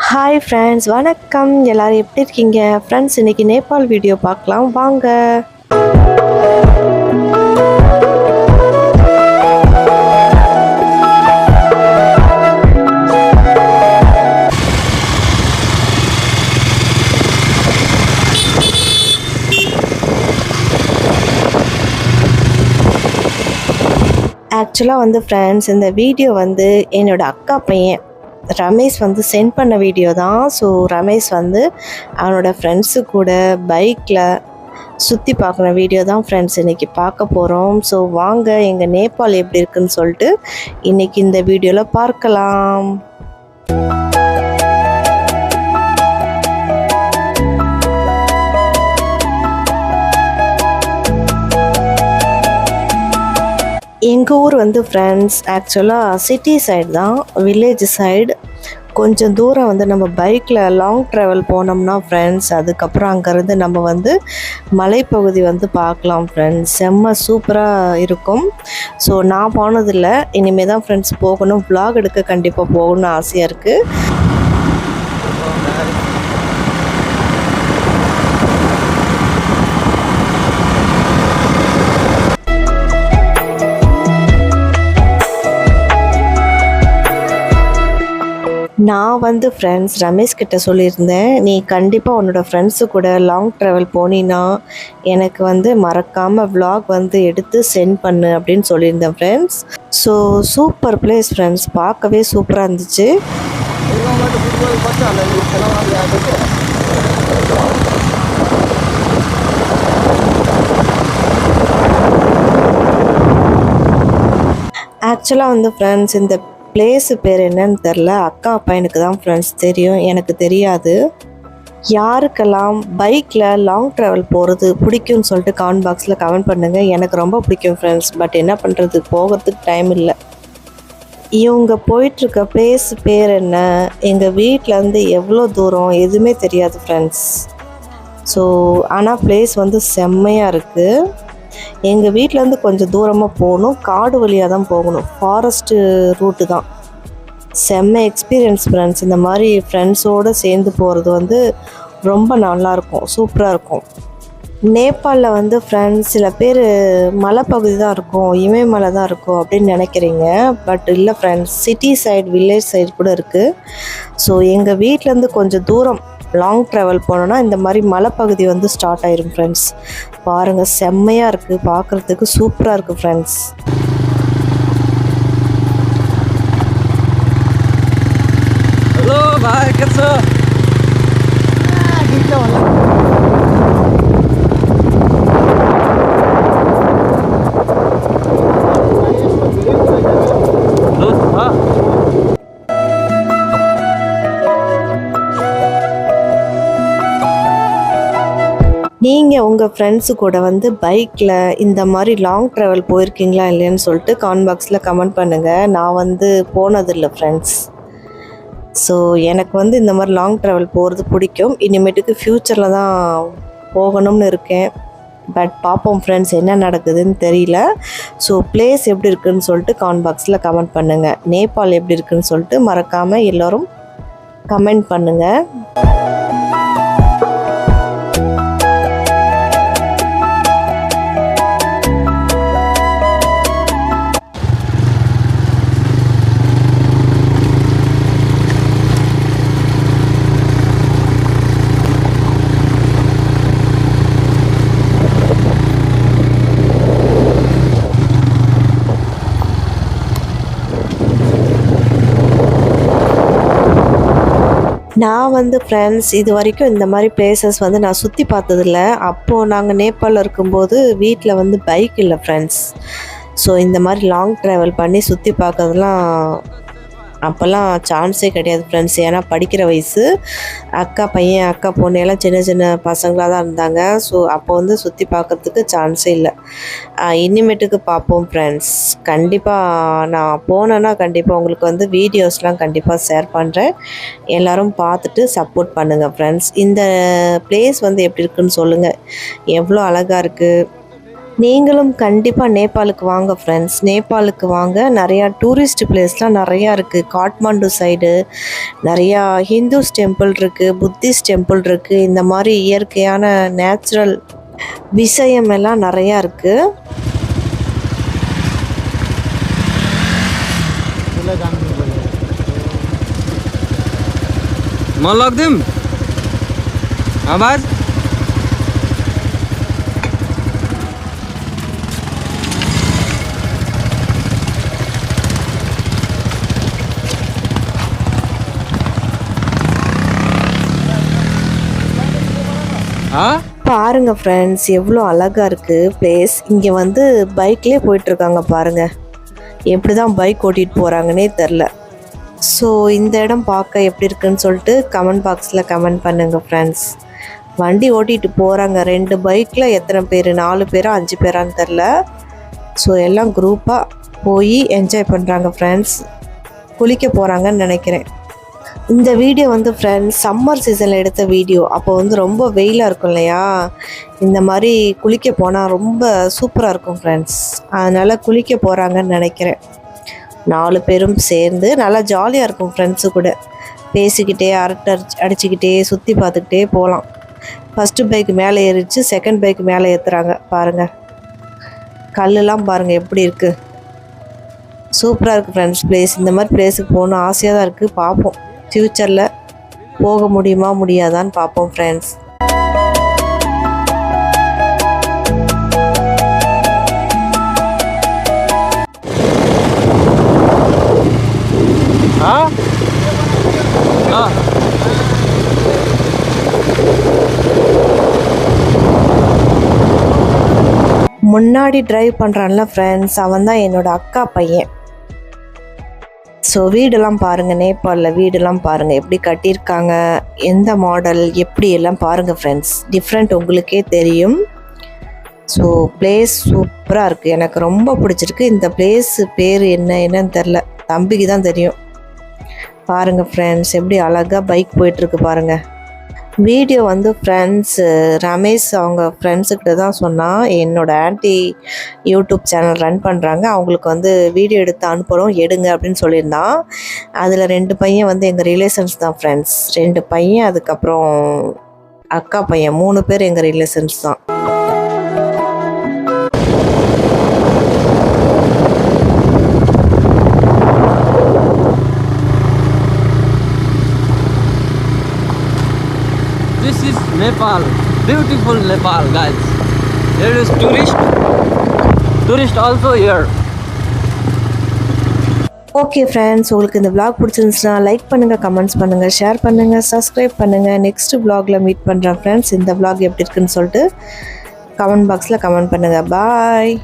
Hi friends, வணக்கம். எல்லாரும் எப்படி இருக்கீங்க? ஃப்ரெண்ட்ஸ், இன்னைக்கு நேபாள் வீடியோ பார்க்கலாம் வாங்க. ஆக்சுவலாக ஃப்ரெண்ட்ஸ், இந்த வீடியோ என்னோடய அக்கா பையன் ரமேஷ் சென்ட் பண்ண வீடியோ தான். ஸோ ரமேஷ் அவனோட ஃப்ரெண்ட்ஸு கூட பைக்கில் சுற்றி பார்க்குற வீடியோ தான் ஃப்ரெண்ட்ஸ் இன்றைக்கி பார்க்க போகிறோம். ஸோ வாங்க, எங்கள் நேபாள் எப்படி இருக்குன்னு சொல்லிட்டு இன்றைக்கி இந்த வீடியோவில் பார்க்கலாம். எங்கள் ஊர் ஃப்ரெண்ட்ஸ் ஆக்சுவலாக சிட்டி சைடு தான், வில்லேஜ் சைடு. கொஞ்சம் தூரம் நம்ம பைக்கில் லாங் ட்ராவல் போனோம்னா ஃப்ரெண்ட்ஸ், அதுக்கப்புறம் அங்கேருந்து நம்ம மலைப்பகுதி பார்க்கலாம் ஃப்ரெண்ட்ஸ். செம்ம சூப்பராக இருக்கும். ஸோ நான் போனதில்லை, இனிமேல் தான் ஃப்ரெண்ட்ஸ் போகணும். vlog எடுக்க கண்டிப்பாக போகணும்னு ஆசையாக இருக்குது. நான் ஃப்ரெண்ட்ஸ் ரமேஷ் கிட்ட சொல்லியிருந்தேன், நீ கண்டிப்பாக உன்னோட ஃப்ரெண்ட்ஸு கூட லாங் ட்ராவல் போனீன்னா எனக்கு மறக்காமல் vlog எடுத்து சென்ட் பண்ணு அப்படின்னு சொல்லியிருந்தேன் friends. So super place friends, பார்க்கவே சூப்பராக இருந்துச்சு. ஆக்சுவலாக ஃப்ரெண்ட்ஸ், இந்த பிளேஸு பேர் என்னன்னு தெரில. அக்கா பையனுக்கு தான் ஃப்ரெண்ட்ஸ் தெரியும், எனக்கு தெரியாது. யாருக்கெல்லாம் பைக்கில் லாங் ட்ராவல் போகிறது பிடிக்கும்னு சொல்லிட்டு கமெண்ட் பாக்ஸில் கமெண்ட் பண்ணுங்கள். எனக்கு ரொம்ப பிடிக்கும் ஃப்ரெண்ட்ஸ், பட் என்ன பண்ணுறது, போகிறதுக்கு டைம் இல்லை. இவங்க போயிட்டுருக்க பிளேஸ் பேர் என்ன, எங்கள் வீட்டிலேருந்து எவ்வளோ தூரம் எதுவுமே தெரியாது ஃப்ரெண்ட்ஸ். ஸோ ஆனால் பிளேஸ் செம்மையாக இருக்குது. எங்கள் வீட்டிலேருந்து கொஞ்சம் தூரமாக போகணும், காடு வழியாக தான் போகணும், ஃபாரஸ்ட்டு ரூட்டு தான். செம்ம எக்ஸ்பீரியன்ஸ் ஃப்ரெண்ட்ஸ். இந்த மாதிரி ஃப்ரெண்ட்ஸோடு சேர்ந்து போகிறது ரொம்ப நல்லாயிருக்கும், சூப்பராக இருக்கும். நேபாளில் ஃப்ரெண்ட்ஸ் சில பேர் மலைப்பகுதி தான் இருக்கும், இமயமலை தான் இருக்கும் அப்படின்னு நினைக்கிறீங்க. பட் இல்லை friends, city side village side கூட இருக்குது. ஸோ எங்கள் வீட்டிலேருந்து கொஞ்சம் தூரம் லாங் ட்ராவல் போனோன்னா இந்த மாதிரி மலைப்பகுதி ஸ்டார்ட் ஆயிரும் ஃப்ரெண்ட்ஸ். பாருங்கள், செம்மையாக இருக்குது, பார்க்குறதுக்கு சூப்பராக இருக்குது ஃப்ரெண்ட்ஸ். ஹலோ பாய், कैसे நீங்கள் உங்கள் ஃப்ரெண்ட்ஸு கூட பைக்கில் இந்த மாதிரி லாங் ட்ராவல் போயிருக்கீங்களா இல்லைன்னு சொல்லிட்டு கமெண்ட் பாக்ஸில் கமெண்ட் பண்ணுங்கள். நான் போனதில்லை ஃப்ரெண்ட்ஸ். ஸோ எனக்கு இந்த மாதிரி லாங் ட்ராவல் போகிறது பிடிக்கும். இனிமேட்டுக்கு ஃப்யூச்சரில் தான் போகணும்னு இருக்கேன். பட் பார்ப்போம் ஃப்ரெண்ட்ஸ், என்ன நடக்குதுன்னு தெரியல. ஸோ பிளேஸ் எப்படி இருக்குதுன்னு சொல்லிட்டு கமெண்ட் பாக்ஸில் கமெண்ட் பண்ணுங்கள். நேபாள் எப்படி இருக்குதுன்னு சொல்லிட்டு மறக்காமல் எல்லோரும் கமெண்ட் பண்ணுங்கள். நான் ஃப்ரெண்ட்ஸ் இது வரைக்கும் இந்த மாதிரி பிளேசஸ் நான் சுற்றி பார்த்ததில்ல. அப்போது நாங்கள் நேபாளில் இருக்கும்போது வீட்டில் பைக் இல்லை ஃப்ரெண்ட்ஸ். ஸோ இந்த மாதிரி லாங் ட்ராவல் பண்ணி சுற்றி பார்க்கறதுலாம் அப்போல்லாம் சான்ஸே கிடையாது ஃப்ரெண்ட்ஸ். ஏன்னா படிக்கிற வயசு, அக்கா பையன் அக்கா பொண்ணு எல்லாம் சின்ன சின்ன பசங்களாக தான் இருந்தாங்க. ஸோ அப்போ சுற்றி பார்க்கறதுக்கு சான்ஸே இல்லை. இனிமேட்டுக்கு பார்ப்போம் ஃப்ரெண்ட்ஸ். கண்டிப்பாக நான் போனேன்னா கண்டிப்பாக உங்களுக்கு வீடியோஸ்லாம் கண்டிப்பாக ஷேர் பண்ணுறேன். எல்லோரும் பார்த்துட்டு சப்போர்ட் பண்ணுங்கள் ஃப்ரெண்ட்ஸ். இந்த பிளேஸ் எப்படி இருக்குன்னு சொல்லுங்கள். எவ்வளோ அழகாக இருக்குது, நீங்களும் கண்டிப்பாக நேபாளுக்கு வாங்க ஃப்ரெண்ட்ஸ். நேபாளுக்கு வாங்க. நிறையா டூரிஸ்ட் பிளேஸ்லாம் நிறையா இருக்குது. காட்மாண்டு சைடு நிறையா ஹிந்துஸ் டெம்பிள் இருக்குது, புத்திஸ்ட் டெம்பிள் இருக்குது. இந்த மாதிரி இயற்கையான நேச்சுரல் விஷயம் எல்லாம் நிறையா இருக்குது. मन लाग्दिम आवाज பாருங்க ஃப்ரெண்ட்ஸ், எவ்வளோ அழகாக இருக்குது பிளேஸ். இங்கே வந்து பைக்லேயே போயிட்டுருக்காங்க பாருங்கள். எப்படி தான் பைக் ஓட்டிகிட்டு போகிறாங்கன்னே தெரில. ஸோ இந்த இடம் பார்க்க எப்படி இருக்குன்னு சொல்லிட்டு கமெண்ட் பாக்ஸில் கமெண்ட் பண்ணுங்கள் ஃப்ரெண்ட்ஸ். வண்டி ஓட்டிகிட்டு போகிறாங்க. 2 பைக்கில் எத்தனை பேர், 4 பேரா 5 பேரான்னு தெரில. ஸோ எல்லாம் குரூப்பாக போய் என்ஜாய் பண்ணுறாங்க ஃப்ரெண்ட்ஸ். குளிக்க போகிறாங்கன்னு நினைக்கிறேன். இந்த வீடியோ வந்து ஃப்ரெண்ட்ஸ் சம்மர் சீசனில் எடுத்த வீடியோ. அப்போ வந்து ரொம்ப வெயிலாக இருக்கும் இல்லையா, இந்த மாதிரி குளிக்க போனால் ரொம்ப சூப்பராக இருக்கும் ஃப்ரெண்ட்ஸ். அதனால் குளிக்க போகிறாங்கன்னு நினைக்கிறேன். 4 பேரும் சேர்ந்து நல்லா ஜாலியாக இருக்கும் ஃப்ரெண்ட்ஸு கூட. பேசிக்கிட்டே அரட்டை அடிச்சுக்கிட்டே சுற்றி பார்த்துக்கிட்டே போகலாம். ஃபஸ்ட்டு பைக் மேலே ஏறிச்சு, செகண்ட் பைக் மேலே ஏற்றுறாங்க பாருங்கள். கல்லெலாம் பாருங்கள் எப்படி இருக்குது. சூப்பராக இருக்குது ஃப்ரெண்ட்ஸ் பிளேஸ். இந்த மாதிரி பிளேஸுக்கு போகணும் ஆசையாக தான் இருக்குது. பார்ப்போம் ஃப்யூச்சரில் போக முடியுமா முடியாதான்னு பார்ப்போம் ஃப்ரெண்ட்ஸ். முன்னாடி டிரைவ் பண்ணுறான்ல ஃப்ரெண்ட்ஸ், அவன் தான் என்னோடய அக்கா பையன். ஸோ வீடெல்லாம் பாருங்கள், நேபாளில் வீடெல்லாம் பாருங்கள் எப்படி கட்டியிருக்காங்க, எந்த மாடல் எப்படி எல்லாம் பாருங்கள் ஃப்ரெண்ட்ஸ். டிஃப்ரெண்ட் உங்களுக்கே தெரியும். ஸோ பிளேஸ் சூப்பராக இருக்குது. எனக்கு ரொம்ப பிடிச்சிருக்கு. இந்த பிளேஸு பேர் என்னன்னு தெரில, தம்பிக்கு தான் தெரியும். பாருங்கள் ஃப்ரெண்ட்ஸ் எப்படி அழகாக பைக் போயிட்டுருக்கு பாருங்கள். வீடியோ வந்து ஃப்ரெண்ட்ஸ் ரமேஷ் அவங்க ஃப்ரெண்ட்ஸுக்கிட்ட தான் சொன்னான். என்னோடய ஆன்ட்டி யூடியூப் சேனல் ரன் பண்ணுறாங்க, அவங்களுக்கு வந்து வீடியோ எடுத்து அனுப்புகிறோம் எடுங்க அப்படின்னு சொல்லியிருந்தான். அதில் 2 பையன் வந்து எங்கள் ரிலேஷன்ஸ் தான் ஃப்ரெண்ட்ஸ். 2 பையன், அதுக்கப்புறம் அக்கா பையன், 3 பேர் எங்கள் ரிலேஷன்ஸ் தான். This is Nepal, beautiful Nepal guys. There is tourist also here. Okay friends, உங்களுக்கு இந்த vlog பிடிச்சிருந்துச்சுன்னா லைக் பண்ணுங்கள், கமெண்ட்ஸ் பண்ணுங்கள், ஷேர் பண்ணுங்கள், சப்ஸ்கிரைப் பண்ணுங்கள். நெக்ஸ்ட் vlogல மீட் பண்ணுறேன் ஃப்ரெண்ட்ஸ். இந்த vlog எப்படி இருக்குன்னு சொல்லிட்டு கமெண்ட் பாக்ஸில் கமெண்ட் பண்ணுங்கள். பாய்.